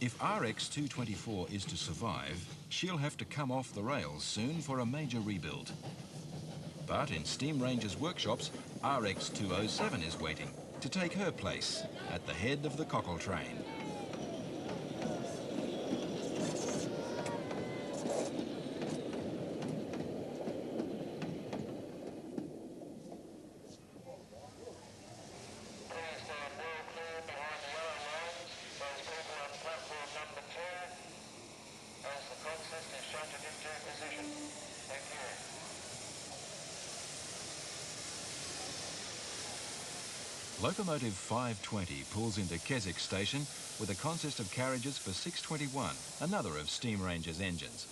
If RX-224 is to survive, she'll have to come off the rails soon for a major rebuild. But in Steamranger's workshops, RX-207 is waiting to take her place at the head of the cockle train. Locomotive 520 pulls into Keswick Station with a consist of carriages for 621, another of Steamranger's engines.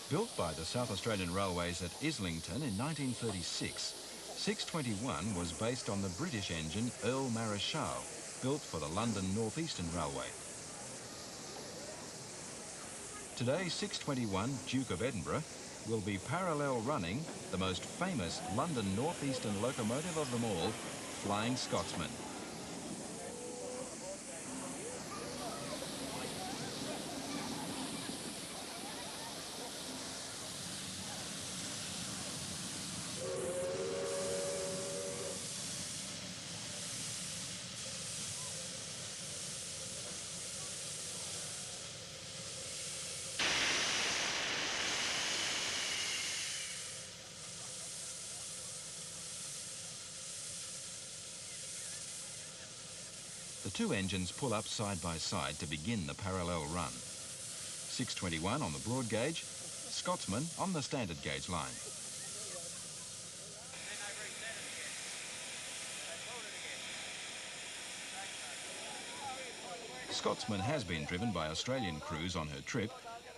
Built by the South Australian Railways at Islington in 1936, 621 was based on the British engine Earl Marischal, built for the London North Eastern Railway. Today, 621 Duke of Edinburgh will be parallel running the most famous London North Eastern locomotive of them all, Flying Scotsman. The two engines pull up side by side to begin the parallel run. 621 on the broad gauge, Scotsman on the standard gauge line. Scotsman has been driven by Australian crews on her trip,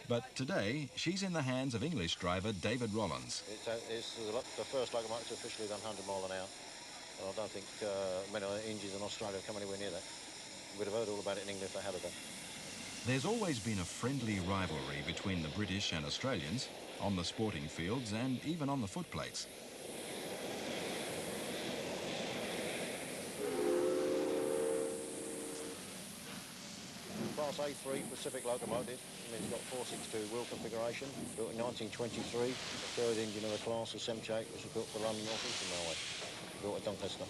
but today she's in the hands of English driver David Rollins. It's the first locomotive to officially done 100 mile an hour. And I don't think many engines in Australia come anywhere near that. We'd have heard all about it in England if they had done. There's always been a friendly rivalry between the British and Australians on the sporting fields and even on the footplates. Class A3 Pacific locomotive. I mean, it's got 462 wheel configuration, built in 1923. The third engine of the class, the 78, which was built for London North Eastern Railway, built at Doncaster.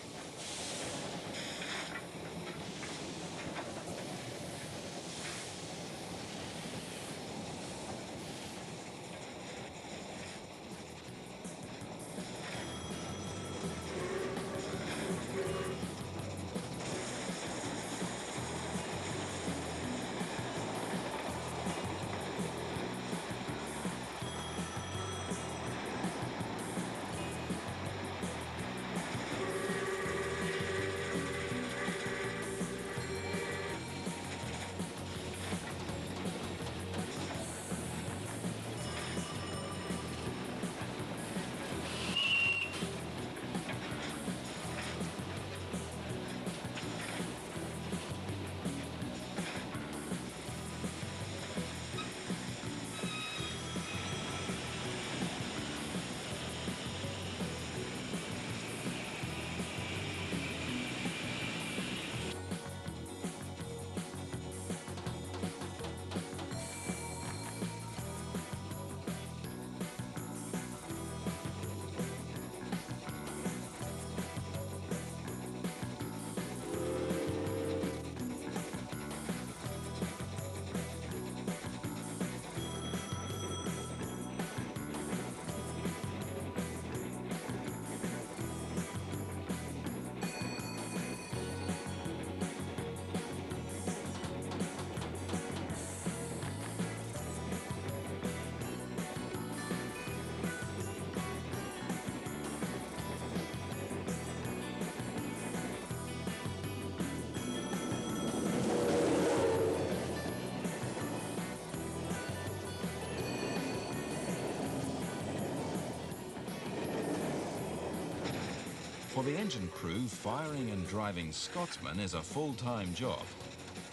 For the engine crew, firing and driving Scotsman is a full-time job.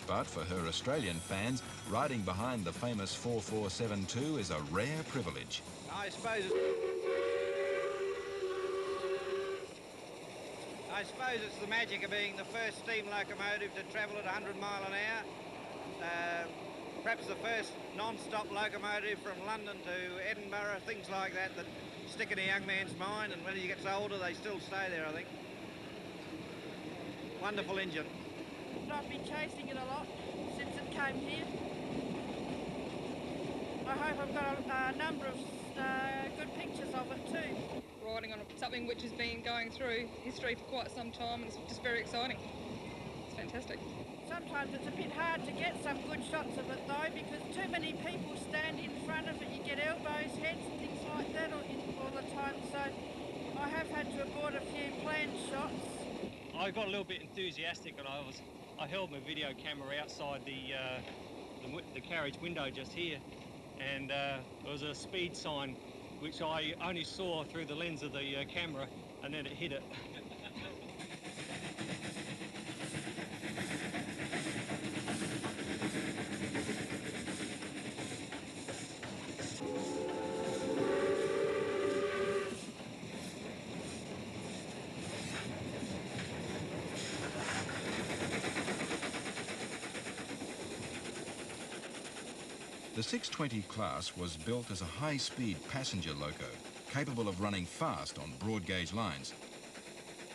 But for her Australian fans, riding behind the famous 4472 is a rare privilege. I suppose it's the magic of being the first steam locomotive to travel at 100 mile an hour. Perhaps the first non-stop locomotive from London to Edinburgh, things like that that stick in a young man's mind, and when he gets older they still stay there, I think. Wonderful engine. I've been chasing it a lot since it came here. I hope I've got a number of good pictures of it too. Riding on something which has been going through history for quite some time, and it's just very exciting. It's fantastic. Sometimes it's a bit hard to get some good shots of it though, because too many people stand in front of it. You get elbows, heads and things like that all the time, so I have had to abort a few planned shots. I got a little bit enthusiastic and I held my video camera outside the carriage window just here, and there was a speed sign which I only saw through the lens of the camera, and then it hit it. The 620 class was built as a high-speed passenger loco, capable of running fast on broad gauge lines.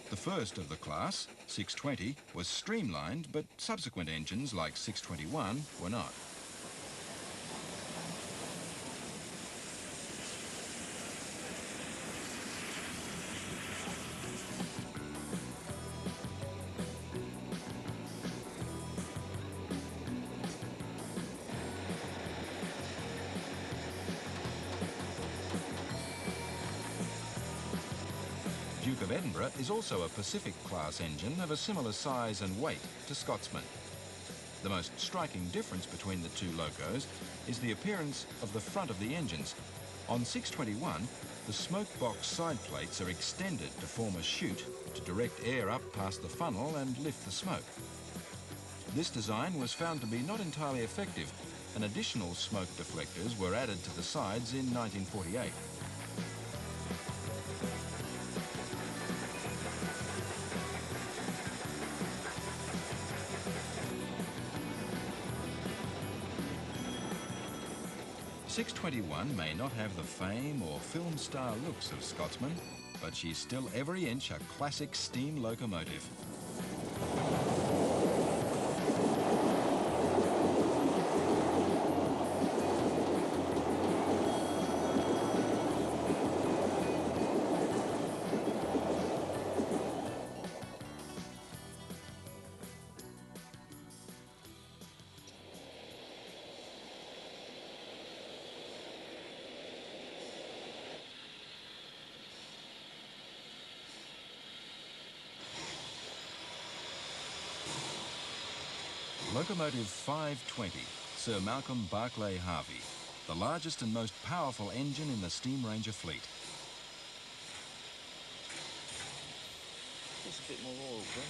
The first of the class, 620, was streamlined, but subsequent engines like 621 were not. Duke of Edinburgh is also a Pacific class engine of a similar size and weight to Scotsman. The most striking difference between the two locos is the appearance of the front of the engines. On 621, the smoke box side plates are extended to form a chute to direct air up past the funnel and lift the smoke. This design was found to be not entirely effective, and additional smoke deflectors were added to the sides in 1948. .621 may not have the fame or film star looks of Scotsman, but she's still every inch a classic steam locomotive. Locomotive 520, Sir Malcom Barclay-Harvey, the largest and most powerful engine in the Steamranger fleet. Just a bit more oil, bro.